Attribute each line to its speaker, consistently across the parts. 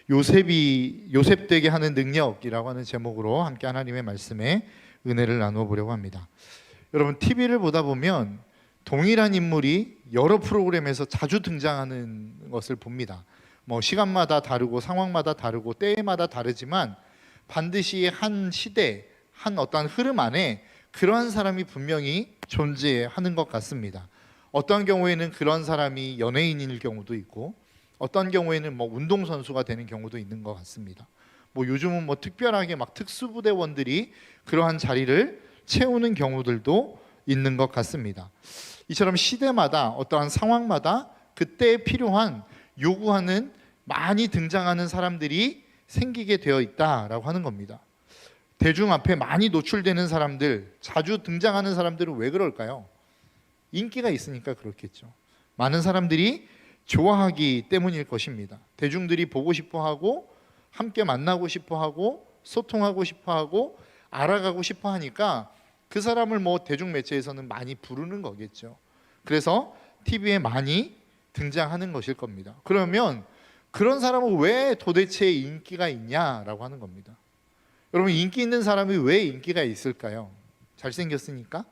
Speaker 1: 요셉 되게 하는 능력이라고 하는 제목으로 함께 하나님의 말씀에 은혜를 나누어 보려고 합니다. 여러분, TV를 보다 보면 동일한 인물이 여러 프로그램에서 자주 등장하는 것을 봅니다. 시간마다 다르고 상황마다 다르고 때마다 다르지만 반드시 한 시대, 한 어떠한 흐름 안에 그러한 사람이 분명히 존재하는 것 같습니다. 어떤 경우에는 그런 사람이 연예인일 경우도 있고, 어떤 경우에는 운동선수가 되는 경우도 있는 것 같습니다. 요즘은 특별하게 특수부대원들이 그러한 자리를 채우는 경우들도 있는 것 같습니다. 이처럼 시대마다 어떠한 상황마다 그때에 필요한 요구하는 많이 등장하는 사람들이 생기게 되어 있다라고 하는 겁니다. 대중 앞에 많이 노출되는 사람들, 자주 등장하는 사람들은 왜 그럴까요? 인기가 있으니까 그렇겠죠. 많은 사람들이 좋아하기 때문일 것입니다. 대중들이 보고 싶어하고 함께 만나고 싶어하고 소통하고 싶어하고 알아가고 싶어하니까 그 사람을 대중매체에서는 많이 부르는 거겠죠. 그래서 TV에 많이 등장하는 것일 겁니다. 그러면 그런 사람은 왜 도대체 인기가 있냐라고 하는 겁니다. 여러분, 인기 있는 사람이 왜 인기가 있을까요? 잘생겼으니까?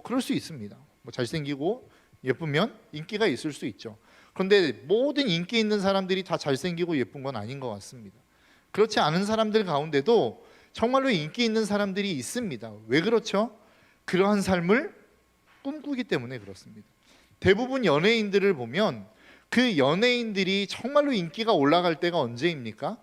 Speaker 1: 그럴 수 있습니다. 잘생기고 예쁘면 인기가 있을 수 있죠. 그런데 모든 인기 있는 사람들이 다 잘생기고 예쁜 건 아닌 것 같습니다. 그렇지 않은 사람들 가운데도 정말로 인기 있는 사람들이 있습니다. 왜 그렇죠? 그러한 삶을 꿈꾸기 때문에 그렇습니다. 대부분 연예인들을 보면 그 연예인들이 정말로 인기가 올라갈 때가 언제입니까?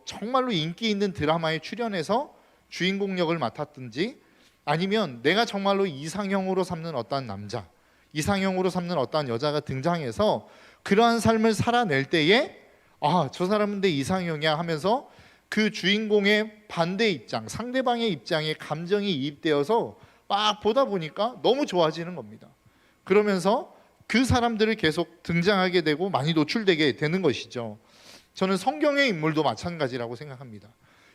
Speaker 1: 정말로 인기 있는 드라마에 출연해서 주인공 역을 맡았든지, 아니면 내가 정말로 이상형으로 삼는 어떠한 남자, 이상형으로 삼는 어떠한 여자가 등장해서 그러한 삶을 살아낼 때에 저 사람은 내 이상형이야 하면서 그 주인공의 반대 입장, 상대방의 입장에 감정이 이입되어서 막 보다 보니까 너무 좋아지는 겁니다. 그러면서 그 사람들을 계속 등장하게 되고 많이 노출되게 되는 것이죠. 저는 성경의 인물도 마찬가지라고 생각합니다.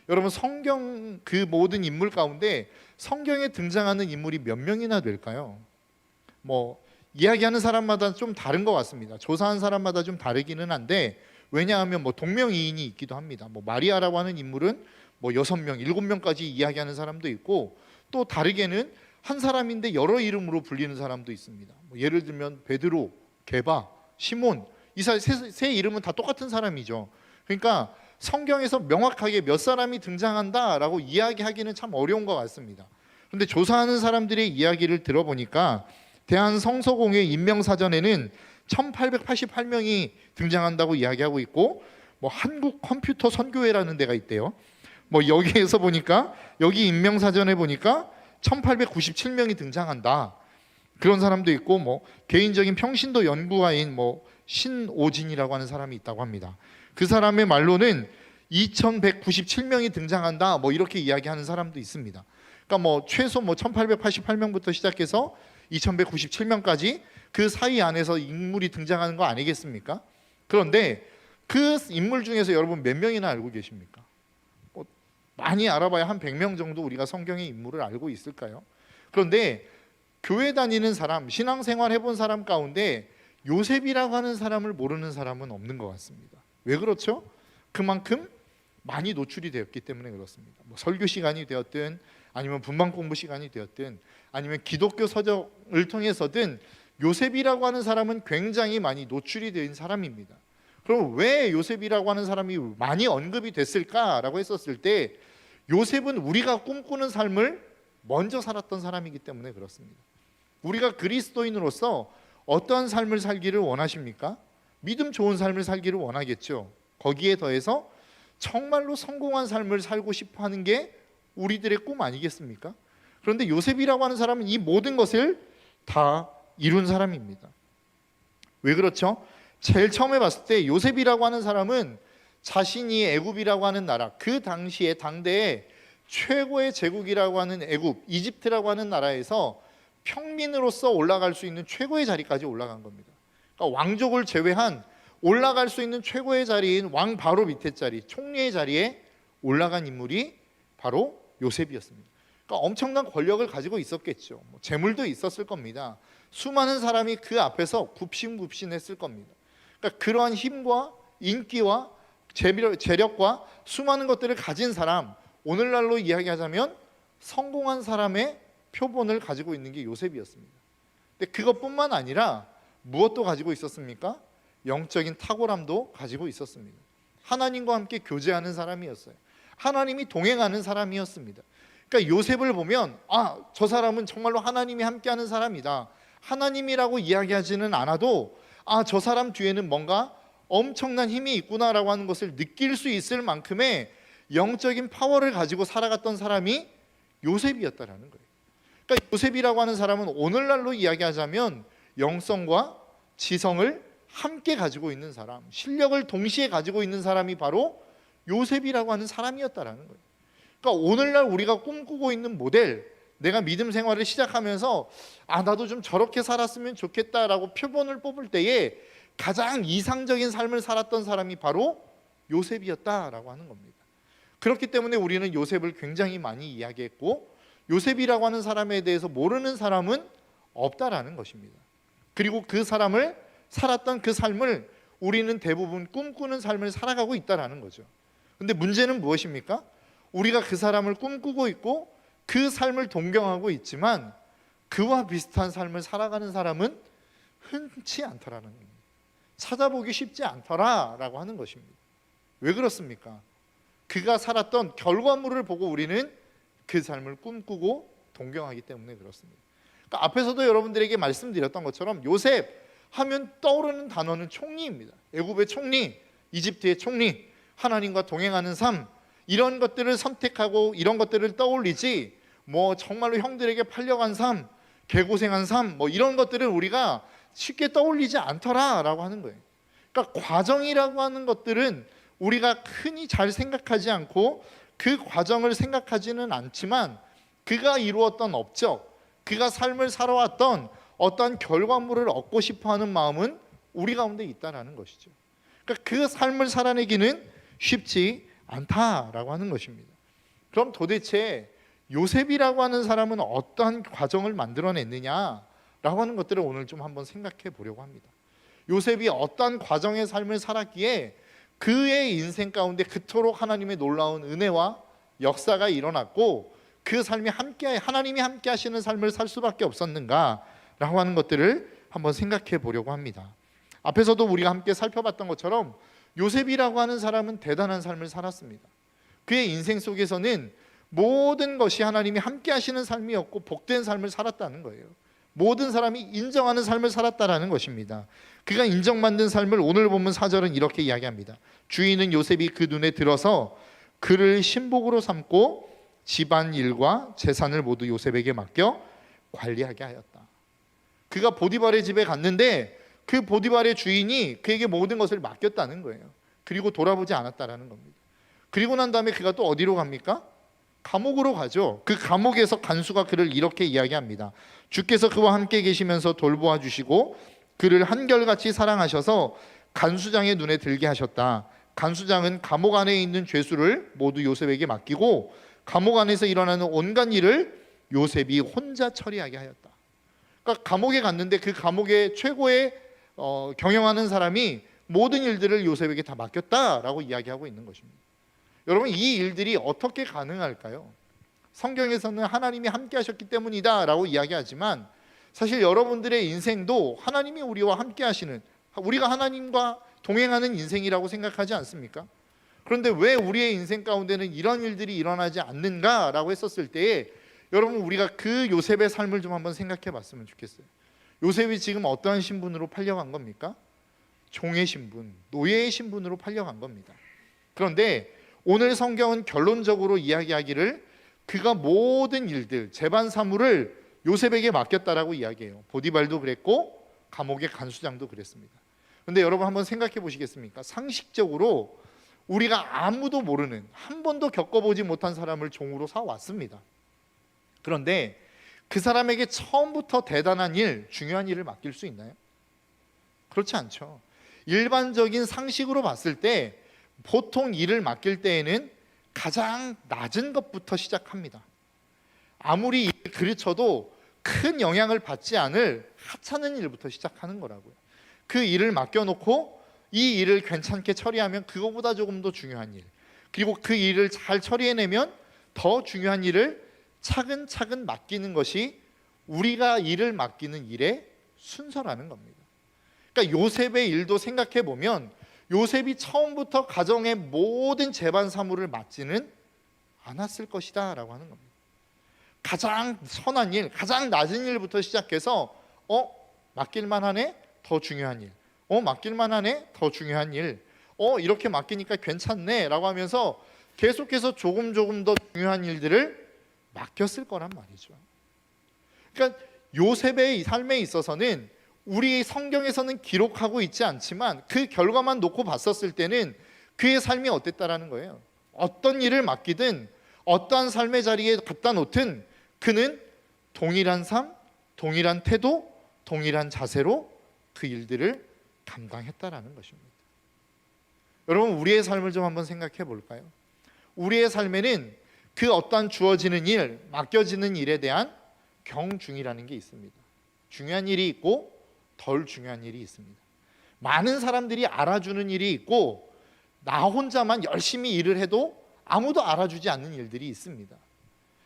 Speaker 1: 여러분, 성경 그 모든 인물 가운데 성경에 등장하는 인물이 몇 명이나 될까요? 이야기하는 사람마다 좀 다른 것 같습니다. 조사한 사람마다 좀 다르기는 한데, 왜냐하면 동명이인이 있기도 합니다. 마리아라고 하는 인물은 6명, 7명까지 이야기하는 사람도 있고, 또 다르게는 한 사람인데 여러 이름으로 불리는 사람도 있습니다. 예를 들면 베드로, 게바, 시몬, 이 세 이름은 다 똑같은 사람이죠. 그러니까 성경에서 명확하게 몇 사람이 등장한다라고 이야기하기는 참 어려운 것 같습니다. 그런데 조사하는 사람들의 이야기를 들어보니까 대한성서공회 인명사전에는 1888명이 등장한다고 이야기하고 있고, 한국컴퓨터선교회라는 데가 있대요. 여기에서 보니까, 여기 인명사전에 보니까 1897명이 등장한다, 그런 사람도 있고, 개인적인 평신도 연구가인 신오진이라고 하는 사람이 있다고 합니다. 그 사람의 말로는 2197명이 등장한다, 이렇게 이야기하는 사람도 있습니다. 그러니까 최소 1888명부터 시작해서 2197명까지 그 사이 안에서 인물이 등장하는 거 아니겠습니까? 그런데 그 인물 중에서 여러분 몇 명이나 알고 계십니까? 많이 알아봐야 한 100명 정도 우리가 성경의 인물을 알고 있을까요? 그런데 교회 다니는 사람, 신앙생활 해본 사람 가운데 요셉이라고 하는 사람을 모르는 사람은 없는 것 같습니다. 왜 그렇죠? 그만큼 많이 노출이 되었기 때문에 그렇습니다. 설교 시간이 되었든, 아니면 분방 공부 시간이 되었든, 아니면 기독교 서적을 통해서든 요셉이라고 하는 사람은 굉장히 많이 노출이 된 사람입니다. 그럼 왜 요셉이라고 하는 사람이 많이 언급이 됐을까라고 했었을 때, 요셉은 우리가 꿈꾸는 삶을 먼저 살았던 사람이기 때문에 그렇습니다. 우리가 그리스도인으로서 어떠한 삶을 살기를 원하십니까? 믿음 좋은 삶을 살기를 원하겠죠. 거기에 더해서 정말로 성공한 삶을 살고 싶어 하는 게 우리들의 꿈 아니겠습니까? 그런데 요셉이라고 하는 사람은 이 모든 것을 다 이룬 사람입니다. 왜 그렇죠? 제일 처음에 봤을 때 요셉이라고 하는 사람은 자신이 애굽이라고 하는 나라, 그 당시에 당대에 최고의 제국이라고 하는 애굽, 이집트라고 하는 나라에서 평민으로서 올라갈 수 있는 최고의 자리까지 올라간 겁니다. 그러니까 왕족을 제외한 올라갈 수 있는 최고의 자리인 왕 바로 밑에 자리, 총리의 자리에 올라간 인물이 바로 요셉이었습니다. 그러니까 엄청난 권력을 가지고 있었겠죠. 재물도 있었을 겁니다. 수많은 사람이 그 앞에서 굽신굽신했을 겁니다. 그러니까 그러한 힘과 인기와 재력과 수많은 것들을 가진 사람, 오늘날로 이야기하자면 성공한 사람의 표본을 가지고 있는 게 요셉이었습니다. 근데 그것뿐만 아니라 무엇도 가지고 있었습니까? 영적인 탁월함도 가지고 있었습니다. 하나님과 함께 교제하는 사람이었어요. 하나님이 동행하는 사람이었습니다. 그러니까 요셉을 보면 저 사람은 정말로 하나님이 함께하는 사람이다. 하나님이라고 이야기하지는 않아도 저 사람 뒤에는 뭔가 엄청난 힘이 있구나라고 하는 것을 느낄 수 있을 만큼의 영적인 파워를 가지고 살아갔던 사람이 요셉이었다라는 거예요. 그러니까 요셉이라고 하는 사람은 오늘날로 이야기하자면 영성과 지성을 함께 가지고 있는 사람, 실력을 동시에 가지고 있는 사람이 바로 요셉이라고 하는 사람이었다라는 거예요. 그러니까 오늘날 우리가 꿈꾸고 있는 모델, 내가 믿음 생활을 시작하면서 나도 좀 저렇게 살았으면 좋겠다라고 표본을 뽑을 때에 가장 이상적인 삶을 살았던 사람이 바로 요셉이었다라고 하는 겁니다. 그렇기 때문에 우리는 요셉을 굉장히 많이 이야기했고 요셉이라고 하는 사람에 대해서 모르는 사람은 없다라는 것입니다. 그리고 그 사람을 살았던 그 삶을 우리는 대부분 꿈꾸는 삶을 살아가고 있다라는 거죠. 근데 문제는 무엇입니까? 우리가 그 사람을 꿈꾸고 있고 그 삶을 동경하고 있지만 그와 비슷한 삶을 살아가는 사람은 흔치 않더라는 겁니다. 찾아보기 쉽지 않더라라고 하는 것입니다. 왜 그렇습니까? 그가 살았던 결과물을 보고 우리는 그 삶을 꿈꾸고 동경하기 때문에 그렇습니다. 그러니까 앞에서도 여러분들에게 말씀드렸던 것처럼 요셉 하면 떠오르는 단어는 총리입니다. 애굽의 총리, 이집트의 총리, 하나님과 동행하는 삶, 이런 것들을 선택하고 이런 것들을 떠올리지 정말로 형들에게 팔려간 삶, 개고생한 삶 이런 것들을 우리가 쉽게 떠올리지 않더라라고 하는 거예요. 그러니까 과정이라고 하는 것들은 우리가 흔히 잘 생각하지 않고 그 과정을 생각하지는 않지만 그가 이루었던 업적, 그가 삶을 살아왔던 어떤 결과물을 얻고 싶어하는 마음은 우리 가운데 있다라는 것이죠. 그러니까 그 삶을 살아내기는 쉽지 않다라고 하는 것입니다. 그럼 도대체 요셉이라고 하는 사람은 어떠한 과정을 만들어냈느냐라고 하는 것들을 오늘 좀 한번 생각해 보려고 합니다. 요셉이 어떠한 과정의 삶을 살았기에 그의 인생 가운데 그토록 하나님의 놀라운 은혜와 역사가 일어났고 그 삶이 하나님이 함께 하시는 삶을 살 수밖에 없었는가라고 하는 것들을 한번 생각해 보려고 합니다. 앞에서도 우리가 함께 살펴봤던 것처럼 요셉이라고 하는 사람은 대단한 삶을 살았습니다. 그의 인생 속에서는 모든 것이 하나님이 함께 하시는 삶이었고 복된 삶을 살았다는 거예요. 모든 사람이 인정하는 삶을 살았다라는 것입니다. 그가 인정받는 삶을 오늘 본문 4절은 이렇게 이야기합니다. 주인은 요셉이 그 눈에 들어서 그를 신복으로 삼고 집안 일과 재산을 모두 요셉에게 맡겨 관리하게 하였다. 그가 보디발의 집에 갔는데 그 보디발의 주인이 그에게 모든 것을 맡겼다는 거예요. 그리고 돌아보지 않았다라는 겁니다. 그리고 난 다음에 그가 또 어디로 갑니까? 감옥으로 가죠. 그 감옥에서 간수가 그를 이렇게 이야기합니다. 주께서 그와 함께 계시면서 돌보아 주시고 그를 한결같이 사랑하셔서 간수장의 눈에 들게 하셨다. 간수장은 감옥 안에 있는 죄수를 모두 요셉에게 맡기고 감옥 안에서 일어나는 온갖 일을 요셉이 혼자 처리하게 하였다. 그러니까 감옥에 갔는데 그 감옥의 최고의 경영하는 사람이 모든 일들을 요셉에게 다 맡겼다라고 이야기하고 있는 것입니다. 여러분, 이 일들이 어떻게 가능할까요? 성경에서는 하나님이 함께 하셨기 때문이다 라고 이야기하지만 사실 여러분들의 인생도 하나님이 우리와 함께 하시는, 우리가 하나님과 동행하는 인생이라고 생각하지 않습니까? 그런데 왜 우리의 인생 가운데는 이런 일들이 일어나지 않는가라고 했었을 때에 여러분, 우리가 그 요셉의 삶을 좀 한번 생각해 봤으면 좋겠어요. 요셉이 지금 어떠한 신분으로 팔려간 겁니까? 종의 신분, 노예의 신분으로 팔려간 겁니다. 그런데 오늘 성경은 결론적으로 이야기하기를 그가 모든 일들, 재반 사물을 요셉에게 맡겼다라고 이야기해요. 보디발도 그랬고 감옥의 간수장도 그랬습니다. 그런데 여러분 한번 생각해 보시겠습니까? 상식적으로 우리가 아무도 모르는, 한 번도 겪어보지 못한 사람을 종으로 사왔습니다. 그런데 그 사람에게 처음부터 대단한 일, 중요한 일을 맡길 수 있나요? 그렇지 않죠. 일반적인 상식으로 봤을 때 보통 일을 맡길 때에는 가장 낮은 것부터 시작합니다. 아무리 일을 그르쳐도 큰 영향을 받지 않을 하찮은 일부터 시작하는 거라고요. 그 일을 맡겨놓고 이 일을 괜찮게 처리하면 그거보다 조금 더 중요한 일, 그리고 그 일을 잘 처리해내면 더 중요한 일을 차근차근 맡기는 것이 우리가 일을 맡기는 일의 순서라는 겁니다. 그러니까 요셉의 일도 생각해 보면 요셉이 처음부터 가정의 모든 재반 사무를 맡지는 않았을 것이다 라고 하는 겁니다. 가장 선한 일, 가장 낮은 일부터 시작해서 맡길만 하네? 더 중요한 일. 맡길만 하네? 더 중요한 일. 이렇게 맡기니까 괜찮네 라고 하면서 계속해서 조금 더 중요한 일들을 맡겼을 거란 말이죠. 그러니까 요셉의 삶에 있어서는 우리 성경에서는 기록하고 있지 않지만 그 결과만 놓고 봤었을 때는 그의 삶이 어땠다라는 거예요. 어떤 일을 맡기든 어떠한 삶의 자리에 갖다 놓든 그는 동일한 삶, 동일한 태도, 동일한 자세로 그 일들을 감당했다라는 것입니다. 여러분, 우리의 삶을 좀 한번 생각해 볼까요? 우리의 삶에는 그 어떠한 주어지는 일, 맡겨지는 일에 대한 경중이라는 게 있습니다. 중요한 일이 있고 덜 중요한 일이 있습니다. 많은 사람들이 알아주는 일이 있고 나 혼자만 열심히 일을 해도 아무도 알아주지 않는 일들이 있습니다.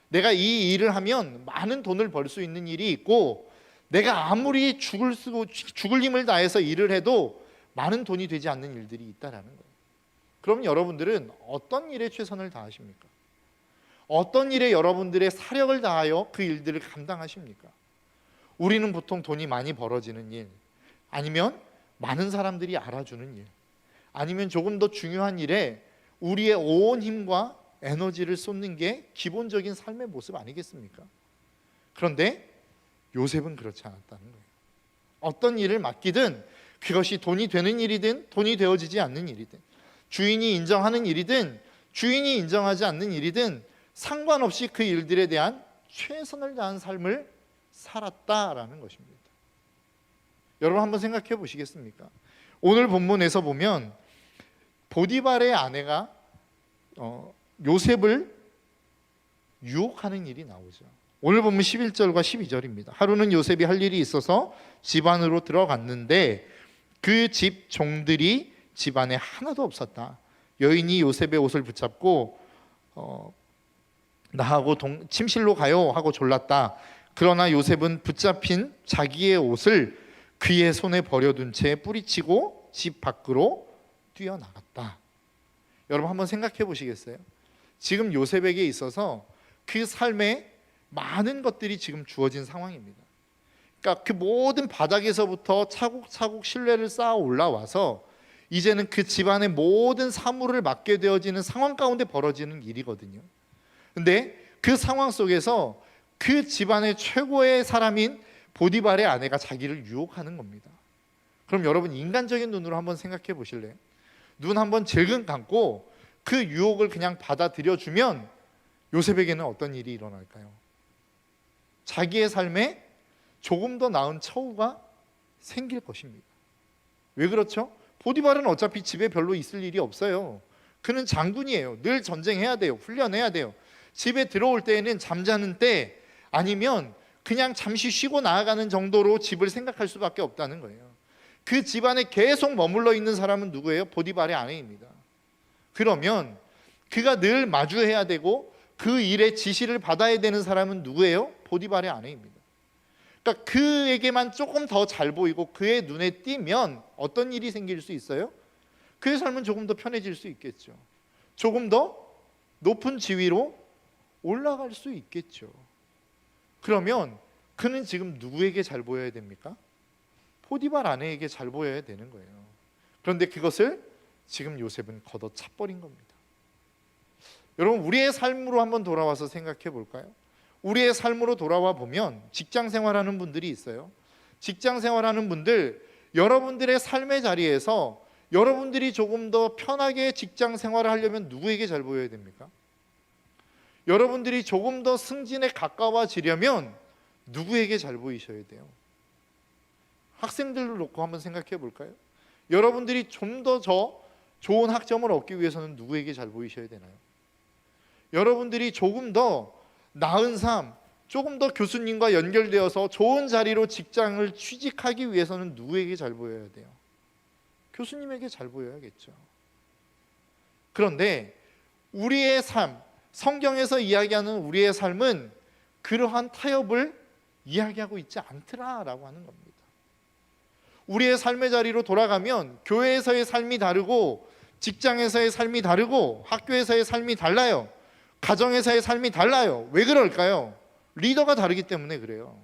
Speaker 1: 내가 이 일을 하면 많은 돈을 벌 수 있는 일이 있고 내가 아무리 죽을 힘을 다해서 일을 해도 많은 돈이 되지 않는 일들이 있다라는 거예요. 그럼 여러분들은 어떤 일에 최선을 다하십니까? 어떤 일에 여러분들의 사력을 다하여 그 일들을 감당하십니까? 우리는 보통 돈이 많이 벌어지는 일, 아니면 많은 사람들이 알아주는 일, 아니면 조금 더 중요한 일에 우리의 온 힘과 에너지를 쏟는 게 기본적인 삶의 모습 아니겠습니까? 그런데 요셉은 그렇지 않았다는 거예요. 어떤 일을 맡기든 그것이 돈이 되는 일이든 돈이 되어지지 않는 일이든 주인이 인정하는 일이든 주인이 인정하지 않는 일이든 상관없이 그 일들에 대한 최선을 다한 삶을 살았다라는 것입니다. 여러분 한번 생각해 보시겠습니까? 오늘 본문에서 보면 보디발의 아내가 요셉을 유혹하는 일이 나오죠. 오늘 본문 11절과 12절입니다. 하루는 요셉이 할 일이 있어서 집 안으로 들어갔는데 그 집 종들이 집 안에 하나도 없었다. 여인이 요셉의 옷을 붙잡고 나하고 침실로 가요 하고 졸랐다. 그러나 요셉은 붙잡힌 자기의 옷을 그의 손에 버려둔 채 뿌리치고 집 밖으로 뛰어나갔다. 여러분 한번 생각해 보시겠어요? 지금 요셉에게 있어서 그 삶에 많은 것들이 지금 주어진 상황입니다. 그러니까 그 모든 바닥에서부터 차곡차곡 신뢰를 쌓아 올라와서 이제는 그 집안의 모든 사물을 맡게 되어지는 상황 가운데 벌어지는 일이거든요. 근데 그 상황 속에서 그 집안의 최고의 사람인 보디발의 아내가 자기를 유혹하는 겁니다. 그럼 여러분 인간적인 눈으로 한번 생각해 보실래요? 눈 한번 질끈 감고 그 유혹을 그냥 받아들여 주면 요셉에게는 어떤 일이 일어날까요? 자기의 삶에 조금 더 나은 처우가 생길 것입니다. 왜 그렇죠? 보디발은 어차피 집에 별로 있을 일이 없어요. 그는 장군이에요. 늘 전쟁해야 돼요. 훈련해야 돼요. 집에 들어올 때에는 잠자는 때 아니면 그냥 잠시 쉬고 나아가는 정도로 집을 생각할 수밖에 없다는 거예요. 그 집안에 계속 머물러 있는 사람은 누구예요? 보디발의 아내입니다. 그러면 그가 늘 마주해야 되고 그 일의 지시를 받아야 되는 사람은 누구예요? 보디발의 아내입니다. 그러니까 그에게만 조금 더 잘 보이고 그의 눈에 띄면 어떤 일이 생길 수 있어요? 그의 삶은 조금 더 편해질 수 있겠죠. 조금 더 높은 지위로 올라갈 수 있겠죠. 그러면 그는 지금 누구에게 잘 보여야 됩니까? 보디발 아내에게 잘 보여야 되는 거예요. 그런데 그것을 지금 요셉은 걷어차버린 겁니다. 여러분 우리의 삶으로 한번 돌아와서 생각해 볼까요? 우리의 삶으로 돌아와 보면 직장 생활하는 분들이 있어요. 직장 생활하는 분들, 여러분들의 삶의 자리에서 여러분들이 조금 더 편하게 직장 생활을 하려면 누구에게 잘 보여야 됩니까? 여러분들이 조금 더 승진에 가까워지려면 누구에게 잘 보이셔야 돼요? 학생들을 놓고 한번 생각해 볼까요? 여러분들이 좀 더 좋은 학점을 얻기 위해서는 누구에게 잘 보이셔야 되나요? 여러분들이 조금 더 나은 삶, 조금 더 교수님과 연결되어서 좋은 자리로 직장을 취직하기 위해서는 누구에게 잘 보여야 돼요? 교수님에게 잘 보여야겠죠. 그런데 우리의 삶, 성경에서 이야기하는 우리의 삶은 그러한 타협을 이야기하고 있지 않더라라고 하는 겁니다. 우리의 삶의 자리로 돌아가면 교회에서의 삶이 다르고 직장에서의 삶이 다르고 학교에서의 삶이 달라요. 가정에서의 삶이 달라요. 왜 그럴까요? 리더가 다르기 때문에 그래요.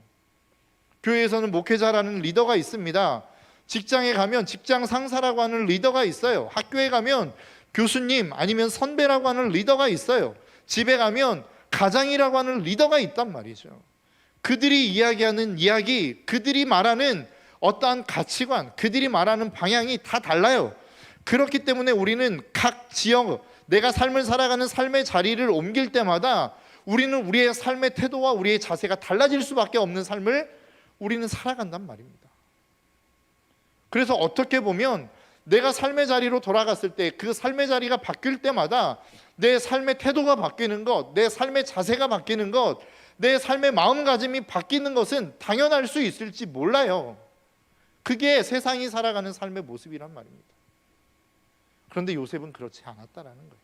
Speaker 1: 교회에서는 목회자라는 리더가 있습니다. 직장에 가면 직장 상사라고 하는 리더가 있어요. 학교에 가면 교수님 아니면 선배라고 하는 리더가 있어요. 집에 가면 가장이라고 하는 리더가 있단 말이죠. 그들이 이야기하는 이야기, 그들이 말하는 어떠한 가치관, 그들이 말하는 방향이 다 달라요. 그렇기 때문에 우리는 각 지역, 내가 삶을 살아가는 삶의 자리를 옮길 때마다 우리는 우리의 삶의 태도와 우리의 자세가 달라질 수밖에 없는 삶을 우리는 살아간단 말입니다. 그래서 어떻게 보면 내가 삶의 자리로 돌아갔을 때 그 삶의 자리가 바뀔 때마다 내 삶의 태도가 바뀌는 것, 내 삶의 자세가 바뀌는 것, 내 삶의 마음가짐이 바뀌는 것은 당연할 수 있을지 몰라요. 그게 세상이 살아가는 삶의 모습이란 말입니다. 그런데 요셉은 그렇지 않았다라는 거예요.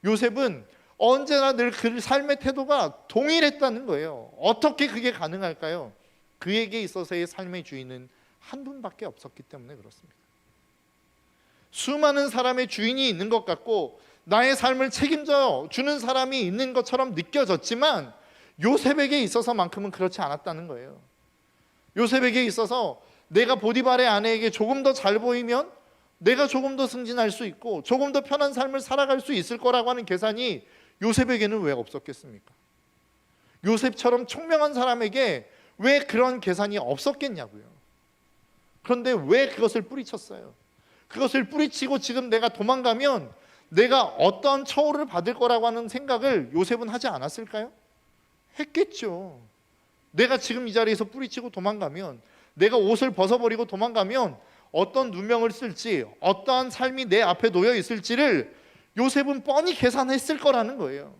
Speaker 1: 요셉은 언제나 늘 그 삶의 태도가 동일했다는 거예요. 어떻게 그게 가능할까요? 그에게 있어서의 삶의 주인은 한 분밖에 없었기 때문에 그렇습니다. 수많은 사람의 주인이 있는 것 같고 나의 삶을 책임져 주는 사람이 있는 것처럼 느껴졌지만 요셉에게 있어서만큼은 그렇지 않았다는 거예요. 요셉에게 있어서 내가 보디발의 아내에게 조금 더 잘 보이면 내가 조금 더 승진할 수 있고 조금 더 편한 삶을 살아갈 수 있을 거라고 하는 계산이 요셉에게는 왜 없었겠습니까? 요셉처럼 총명한 사람에게 왜 그런 계산이 없었겠냐고요. 그런데 왜 그것을 뿌리쳤어요? 그것을 뿌리치고 지금 내가 도망가면 내가 어떤 처우를 받을 거라고 하는 생각을 요셉은 하지 않았을까요? 했겠죠. 내가 지금 이 자리에서 뿌리치고 도망가면, 내가 옷을 벗어버리고 도망가면 어떤 누명을 쓸지, 어떠한 삶이 내 앞에 놓여 있을지를 요셉은 뻔히 계산했을 거라는 거예요.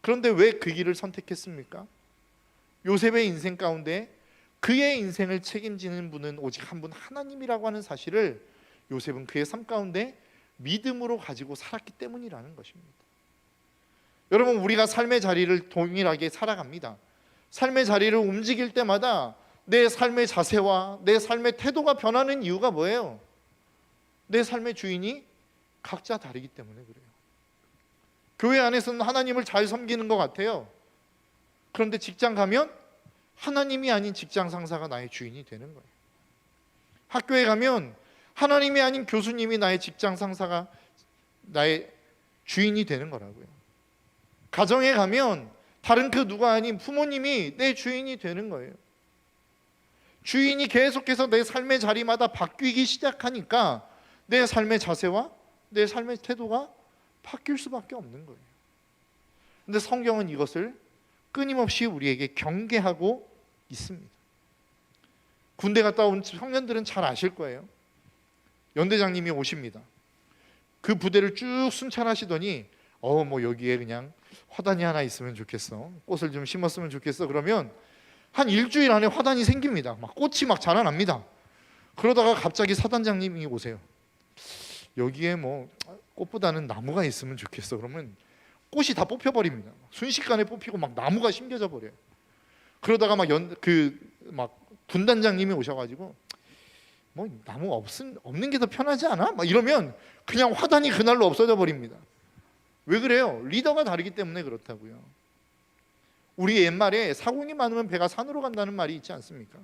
Speaker 1: 그런데 왜 그 길을 선택했습니까? 요셉의 인생 가운데 그의 인생을 책임지는 분은 오직 한 분 하나님이라고 하는 사실을 요셉은 그의 삶 가운데 믿음으로 가지고 살았기 때문이라는 것입니다. 여러분, 우리가 삶의 자리를 동일하게 살아갑니다. 삶의 자리를 움직일 때마다 내 삶의 자세와 내 삶의 태도가 변하는 이유가 뭐예요? 내 삶의 주인이 각자 다르기 때문에 그래요. 교회 안에서는 하나님을 잘 섬기는 것 같아요. 그런데 직장 가면 하나님이 아닌 직장 상사가 나의 주인이 되는 거예요. 학교에 가면 하나님이 아닌 교수님이 나의 직장 상사가 나의 주인이 되는 거라고요. 가정에 가면 다른 그 누가 아닌 부모님이 내 주인이 되는 거예요. 주인이 계속해서 내 삶의 자리마다 바뀌기 시작하니까 내 삶의 자세와 내 삶의 태도가 바뀔 수밖에 없는 거예요. 그런데 성경은 이것을 끊임없이 우리에게 경계하고 있습니다. 군대 갔다 온 청년들은 잘 아실 거예요. 연대장님이 오십니다. 그 부대를 쭉 순찰하시더니 뭐 여기에 그냥 화단이 하나 있으면 좋겠어, 꽃을 좀 심었으면 좋겠어. 그러면 한 일주일 안에 화단이 생깁니다. 막 꽃이 막 자라납니다. 그러다가 갑자기 사단장님이 오세요. 여기에 뭐 꽃보다는 나무가 있으면 좋겠어. 그러면 꽃이 다 뽑혀버립니다. 순식간에 뽑히고 막 나무가 심겨져 버려요. 그러다가 막 분단장님이 오셔가지고 뭐 나무 없는 게 더 편하지 않아? 막 이러면 그냥 화단이 그날로 없어져 버립니다. 왜 그래요? 리더가 다르기 때문에 그렇다고요. 우리 옛말에 사공이 많으면 배가 산으로 간다는 말이 있지 않습니까?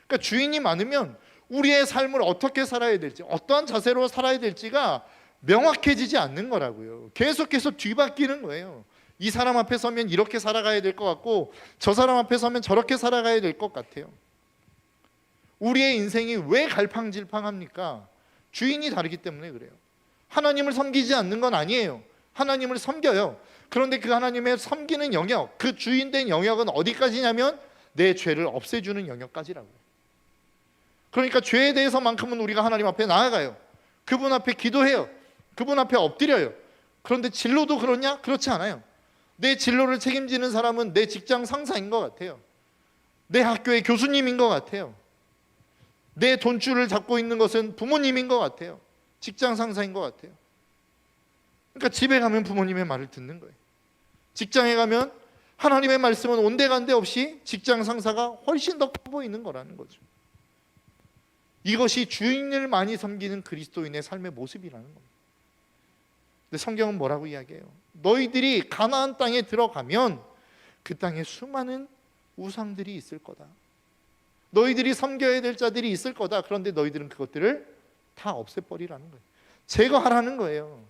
Speaker 1: 그러니까 주인이 많으면 우리의 삶을 어떻게 살아야 될지, 어떠한 자세로 살아야 될지가 명확해지지 않는 거라고요. 계속해서 뒤바뀌는 거예요. 이 사람 앞에 서면 이렇게 살아가야 될 것 같고 저 사람 앞에 서면 저렇게 살아가야 될 것 같아요. 우리의 인생이 왜 갈팡질팡합니까? 주인이 다르기 때문에 그래요. 하나님을 섬기지 않는 건 아니에요. 하나님을 섬겨요. 그런데 그 하나님의 섬기는 영역, 그 주인된 영역은 어디까지냐면 내 죄를 없애주는 영역까지라고요. 그러니까 죄에 대해서만큼은 우리가 하나님 앞에 나아가요. 그분 앞에 기도해요. 그분 앞에 엎드려요. 그런데 진로도 그러냐? 그렇지 않아요. 내 진로를 책임지는 사람은 내 직장 상사인 것 같아요. 내 학교의 교수님인 것 같아요. 내 돈줄을 잡고 있는 것은 부모님인 것 같아요. 직장 상사인 것 같아요. 그러니까 집에 가면 부모님의 말을 듣는 거예요. 직장에 가면 하나님의 말씀은 온데간데 없이 직장 상사가 훨씬 더 커 보이는 거라는 거죠. 이것이 주인을 많이 섬기는 그리스도인의 삶의 모습이라는 겁니다. 근데 성경은 뭐라고 이야기해요? 너희들이 가나안 땅에 들어가면 그 땅에 수많은 우상들이 있을 거다. 너희들이 섬겨야 될 자들이 있을 거다. 그런데 너희들은 그것들을 다 없애버리라는 거예요. 제거하라는 거예요.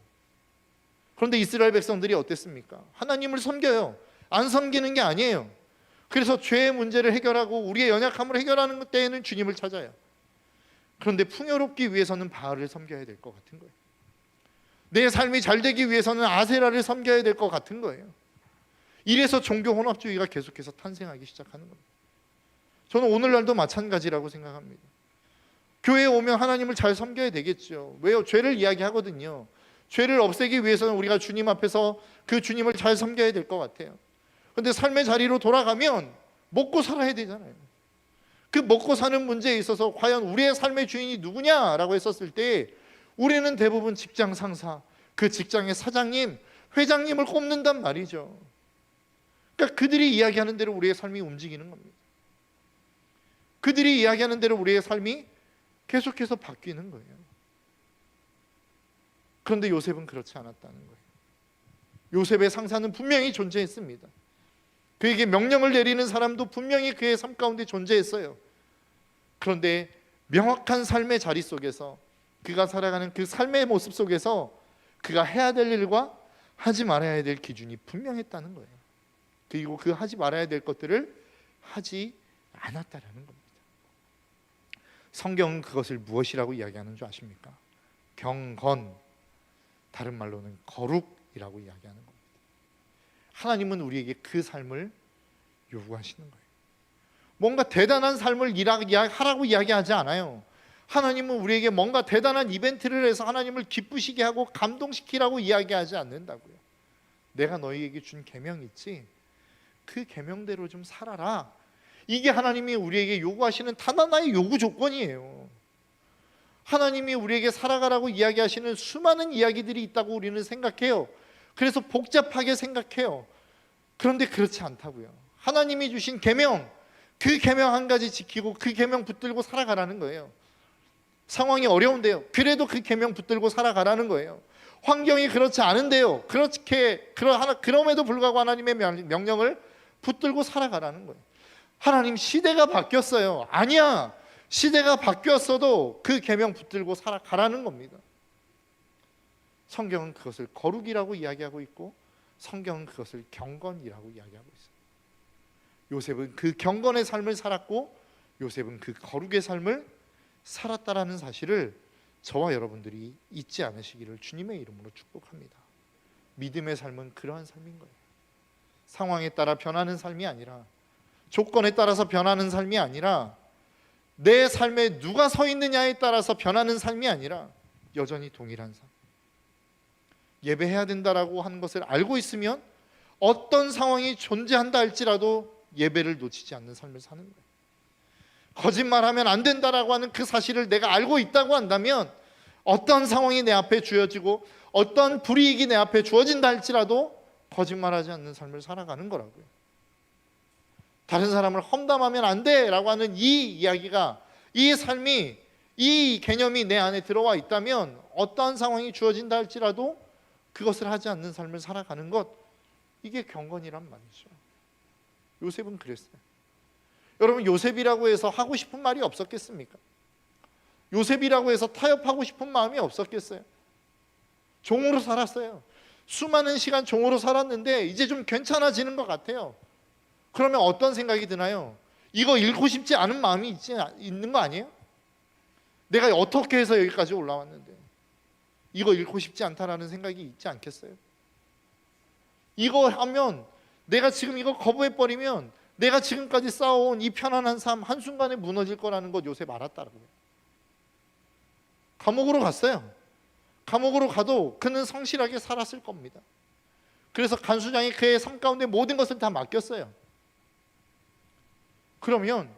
Speaker 1: 그런데 이스라엘 백성들이 어땠습니까? 하나님을 섬겨요. 안 섬기는 게 아니에요. 그래서 죄의 문제를 해결하고 우리의 연약함을 해결하는 때에는 주님을 찾아요. 그런데 풍요롭기 위해서는 바알을 섬겨야 될 것 같은 거예요. 내 삶이 잘 되기 위해서는 아세라를 섬겨야 될 것 같은 거예요. 이래서 종교 혼합주의가 계속해서 탄생하기 시작하는 겁니다. 저는 오늘날도 마찬가지라고 생각합니다. 교회에 오면 하나님을 잘 섬겨야 되겠죠. 왜요? 죄를 이야기하거든요. 죄를 없애기 위해서는 우리가 주님 앞에서 그 주님을 잘 섬겨야 될 것 같아요. 그런데 삶의 자리로 돌아가면 먹고 살아야 되잖아요. 그 먹고 사는 문제에 있어서 과연 우리의 삶의 주인이 누구냐라고 했었을 때 우리는 대부분 직장 상사, 그 직장의 사장님, 회장님을 꼽는단 말이죠. 그러니까 그들이 이야기하는 대로 우리의 삶이 움직이는 겁니다. 그들이 이야기하는 대로 우리의 삶이 계속해서 바뀌는 거예요. 그런데 요셉은 그렇지 않았다는 거예요. 요셉의 상사는 분명히 존재했습니다. 그에게 명령을 내리는 사람도 분명히 그의 삶 가운데 존재했어요. 그런데 명확한 삶의 자리 속에서 그가 살아가는 그 삶의 모습 속에서 그가 해야 될 일과 하지 말아야 될 기준이 분명했다는 거예요. 그리고 그 하지 말아야 될 것들을 하지 않았다라는 겁니다. 성경은 그것을 무엇이라고 이야기하는 줄 아십니까? 경건, 다른 말로는 거룩이라고 이야기하는 겁니다. 하나님은 우리에게 그 삶을 요구하시는 거예요. 뭔가 대단한 삶을 하라고 이야기하지 않아요. 하나님은 우리에게 뭔가 대단한 이벤트를 해서 하나님을 기쁘시게 하고 감동시키라고 이야기하지 않는다고요. 내가 너희에게 준 계명이 있지? 그 계명대로 좀 살아라. 이게 하나님이 우리에게 요구하시는 단 하나의 요구 조건이에요. 하나님이 우리에게 살아가라고 이야기하시는 수많은 이야기들이 있다고 우리는 생각해요. 그래서 복잡하게 생각해요. 그런데 그렇지 않다고요. 하나님이 주신 계명, 그 계명 한 가지 지키고 그 계명 붙들고 살아가라는 거예요. 상황이 어려운데요. 그래도 그 계명 붙들고 살아가라는 거예요. 환경이 그렇지 않은데요. 그럼에도 불구하고 하나님의 명령을 붙들고 살아가라는 거예요. 하나님, 시대가 바뀌었어요. 아니야. 시대가 바뀌었어도 그 계명 붙들고 살아가라는 겁니다. 성경은 그것을 거룩이라고 이야기하고 있고 성경은 그것을 경건이라고 이야기하고 있어요. 요셉은 그 경건의 삶을 살았고 요셉은 그 거룩의 삶을 살았다라는 사실을 저와 여러분들이 잊지 않으시기를 주님의 이름으로 축복합니다. 믿음의 삶은 그러한 삶인 거예요. 상황에 따라 변하는 삶이 아니라, 조건에 따라서 변하는 삶이 아니라, 내 삶에 누가 서 있느냐에 따라서 변하는 삶이 아니라 여전히 동일한 삶. 예배해야 된다라고 하는 것을 알고 있으면 어떤 상황이 존재한다 할지라도 예배를 놓치지 않는 삶을 사는 거예요. 거짓말하면 안 된다라고 하는 그 사실을 내가 알고 있다고 한다면 어떤 상황이 내 앞에 주어지고 어떤 불이익이 내 앞에 주어진다 할지라도 거짓말하지 않는 삶을 살아가는 거라고요. 다른 사람을 험담하면 안 돼라고 하는 이 이야기가, 이 삶이, 이 개념이 내 안에 들어와 있다면 어떠한 상황이 주어진다 할지라도 그것을 하지 않는 삶을 살아가는 것, 이게 경건이란 말이죠. 요셉은 그랬어요. 여러분, 요셉이라고 해서 하고 싶은 말이 없었겠습니까? 요셉이라고 해서 타협하고 싶은 마음이 없었겠어요? 종으로 살았어요. 수많은 시간 종으로 살았는데 이제 좀 괜찮아지는 것 같아요. 그러면 어떤 생각이 드나요? 이거 잃고 싶지 않은 마음이 있는 거 아니에요? 내가 어떻게 해서 여기까지 올라왔는데 이거 잃고 싶지 않다라는 생각이 있지 않겠어요? 이거 하면, 내가 지금 이거 거부해버리면 내가 지금까지 쌓아온 이 편안한 삶 한순간에 무너질 거라는 것 요셉 알았다고요. 감옥으로 갔어요. 감옥으로 가도 그는 성실하게 살았을 겁니다. 그래서 간수장이 그의 삶 가운데 모든 것을 다 맡겼어요. 그러면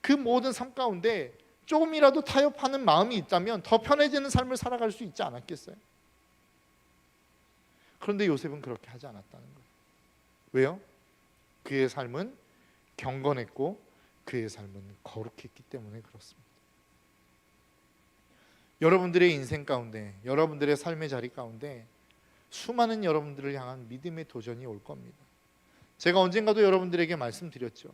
Speaker 1: 그 모든 삶 가운데 조금이라도 타협하는 마음이 있다면 더 편해지는 삶을 살아갈 수 있지 않았겠어요? 그런데 요셉은 그렇게 하지 않았다는 거예요. 왜요? 그의 삶은 경건했고 그의 삶은 거룩했기 때문에 그렇습니다. 여러분들의 인생 가운데, 여러분들의 삶의 자리 가운데 수많은 여러분들을 향한 믿음의 도전이 올 겁니다. 제가 언젠가도 여러분들에게 말씀드렸죠.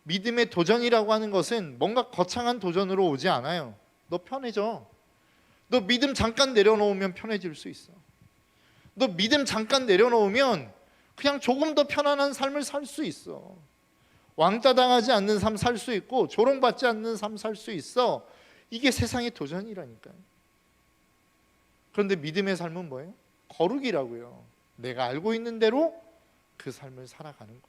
Speaker 1: 믿음의 도전이라고 하는 것은 뭔가 거창한 도전으로 오지 않아요. 너 편해져. 너 믿음 잠깐 내려놓으면 편해질 수 있어. 너 믿음 잠깐 내려놓으면 그냥 조금 더 편안한 삶을 살 수 있어. 왕따 당하지 않는 삶 살 수 있고 조롱받지 않는 삶 살 수 있어. 이게 세상의 도전이라니까요. 그런데 믿음의 삶은 뭐예요? 거룩이라고요. 내가 알고 있는 대로 그 삶을 살아가는 것.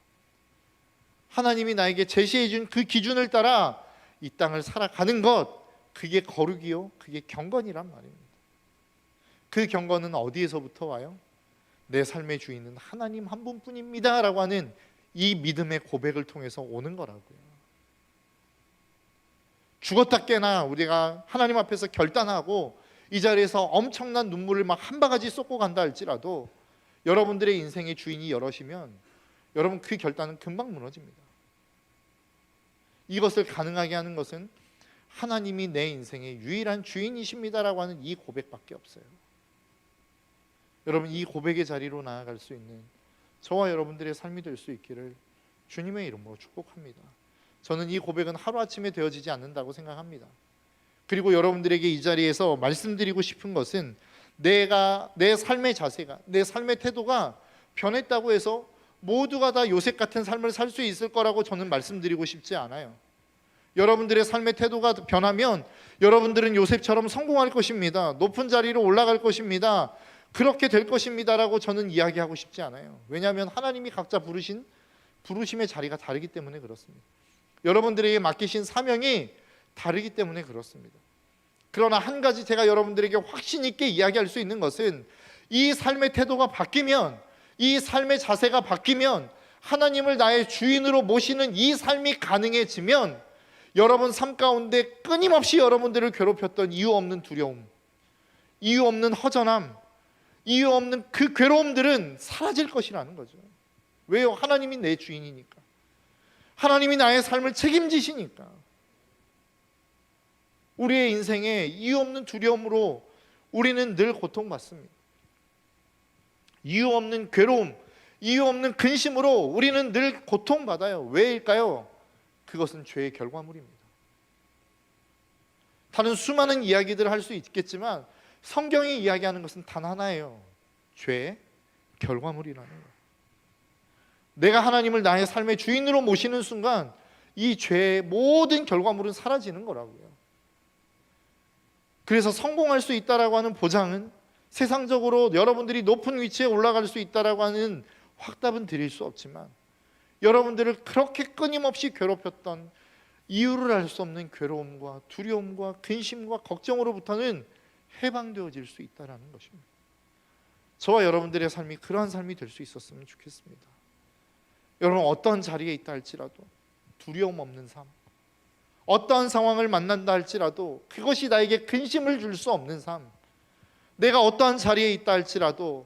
Speaker 1: 하나님이 나에게 제시해 준 그 기준을 따라 이 땅을 살아가는 것, 그게 거룩이요, 그게 경건이란 말입니다. 그 경건은 어디에서부터 와요? 내 삶의 주인은 하나님 한 분뿐입니다 라고 하는 이 믿음의 고백을 통해서 오는 거라고요. 죽었다 깨나 우리가 하나님 앞에서 결단하고 이 자리에서 엄청난 눈물을 막 한 바가지 쏟고 간다 할지라도 여러분들의 인생의 주인이 여러시면 여러분 그 결단은 금방 무너집니다. 이것을 가능하게 하는 것은 하나님이 내 인생의 유일한 주인이십니다라고 하는 이 고백밖에 없어요. 여러분 이 고백의 자리로 나아갈 수 있는 저와 여러분들의 삶이 될 수 있기를 주님의 이름으로 축복합니다. 저는 이 고백은 하루아침에 되어지지 않는다고 생각합니다. 그리고 여러분들에게 이 자리에서 말씀드리고 싶은 것은 내가 내 삶의 자세가, 내 삶의 태도가 변했다고 해서 모두가 다 요셉 같은 삶을 살 수 있을 거라고 저는 말씀드리고 싶지 않아요. 여러분들의 삶의 태도가 변하면 여러분들은 요셉처럼 성공할 것입니다. 높은 자리로 올라갈 것입니다. 그렇게 될 것입니다라고 저는 이야기하고 싶지 않아요. 왜냐하면 하나님이 각자 부르신 부르심의 자리가 다르기 때문에 그렇습니다. 여러분들에게 맡기신 사명이 다르기 때문에 그렇습니다. 그러나 한 가지 제가 여러분들에게 확신 있게 이야기할 수 있는 것은 이 삶의 태도가 바뀌면, 이 삶의 자세가 바뀌면, 하나님을 나의 주인으로 모시는 이 삶이 가능해지면 여러분 삶 가운데 끊임없이 여러분들을 괴롭혔던 이유 없는 두려움, 이유 없는 허전함, 이유 없는 그 괴로움들은 사라질 것이라는 거죠. 왜요? 하나님이 내 주인이니까. 하나님이 나의 삶을 책임지시니까. 우리의 인생에 이유 없는 두려움으로 우리는 늘 고통받습니다. 이유 없는 괴로움, 이유 없는 근심으로 우리는 늘 고통받아요. 왜일까요? 그것은 죄의 결과물입니다. 다른 수많은 이야기들을 할 수 있겠지만 성경이 이야기하는 것은 단 하나예요. 죄의 결과물이라는 거예요. 내가 하나님을 나의 삶의 주인으로 모시는 순간 이 죄의 모든 결과물은 사라지는 거라고요. 그래서 성공할 수 있다라고 하는 보장은, 세상적으로 여러분들이 높은 위치에 올라갈 수 있다라고 하는 확답은 드릴 수 없지만, 여러분들을 그렇게 끊임없이 괴롭혔던 이유를 알 수 없는 괴로움과 두려움과 근심과 걱정으로부터는 해방되어질 수 있다라는 것입니다. 저와 여러분들의 삶이 그러한 삶이 될 수 있었으면 좋겠습니다. 여러분 어떤 자리에 있다 할지라도 두려움 없는 삶, 어떠한 상황을 만난다 할지라도 그것이 나에게 근심을 줄 수 없는 삶, 내가 어떠한 자리에 있다 할지라도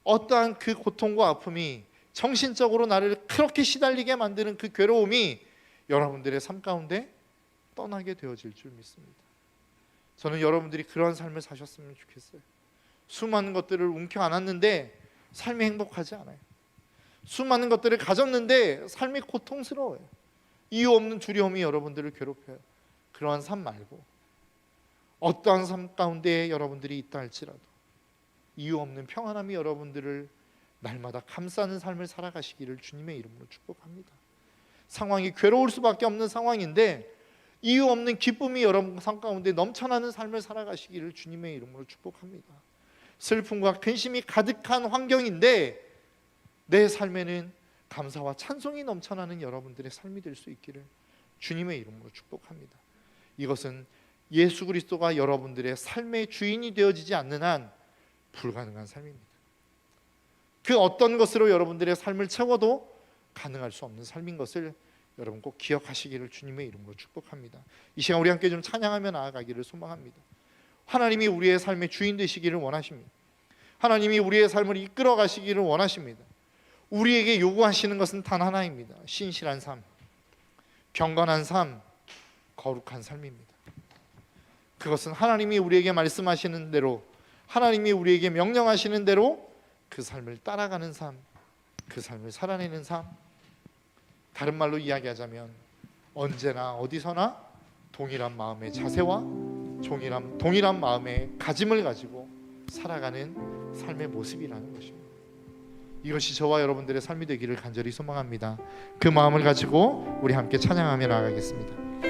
Speaker 1: 어떠한 그 고통과 아픔이 정신적으로 나를 그렇게 시달리게 만드는 그 괴로움이 여러분들의 삶 가운데 떠나게 되어질 줄 믿습니다. 저는 여러분들이 그런 삶을 사셨으면 좋겠어요. 수많은 것들을 움켜 안았는데 삶이 행복하지 않아요. 수많은 것들을 가졌는데 삶이 고통스러워요. 이유 없는 두려움이 여러분들을 괴롭혀요. 그러한 삶 말고 어떠한 삶 가운데 여러분들이 있다 할지라도 이유 없는 평안함이 여러분들을 날마다 감싸는 삶을 살아가시기를 주님의 이름으로 축복합니다. 상황이 괴로울 수밖에 없는 상황인데 이유 없는 기쁨이 여러분 삶 가운데 넘쳐나는 삶을 살아가시기를 주님의 이름으로 축복합니다. 슬픔과 근심이 가득한 환경인데 내 삶에는 감사와 찬송이 넘쳐나는 여러분들의 삶이 될 수 있기를 주님의 이름으로 축복합니다. 이것은 예수 그리스도가 여러분들의 삶의 주인이 되어지지 않는 한 불가능한 삶입니다. 그 어떤 것으로 여러분들의 삶을 채워도 가능할 수 없는 삶인 것을 여러분 꼭 기억하시기를 주님의 이름으로 축복합니다. 이 시간 우리 함께 좀 찬양하며 나아가기를 소망합니다. 하나님이 우리의 삶의 주인 되시기를 원하십니다. 하나님이 우리의 삶을 이끌어 가시기를 원하십니다. 우리에게 요구하시는 것은 단 하나입니다. 신실한 삶, 경건한 삶, 거룩한 삶입니다. 그것은 하나님이 우리에게 말씀하시는 대로, 하나님이 우리에게 명령하시는 대로 그 삶을 따라가는 삶, 그 삶을 살아내는 삶. 다른 말로 이야기하자면 언제나 어디서나 동일한 마음의 자세와 동일한 마음의 가짐을 가지고 살아가는 삶의 모습이라는 것입니다. 이것이 저와 여러분들의 삶이 되기를 간절히 소망합니다. 그 마음을 가지고 우리 함께 찬양하며 나아가겠습니다.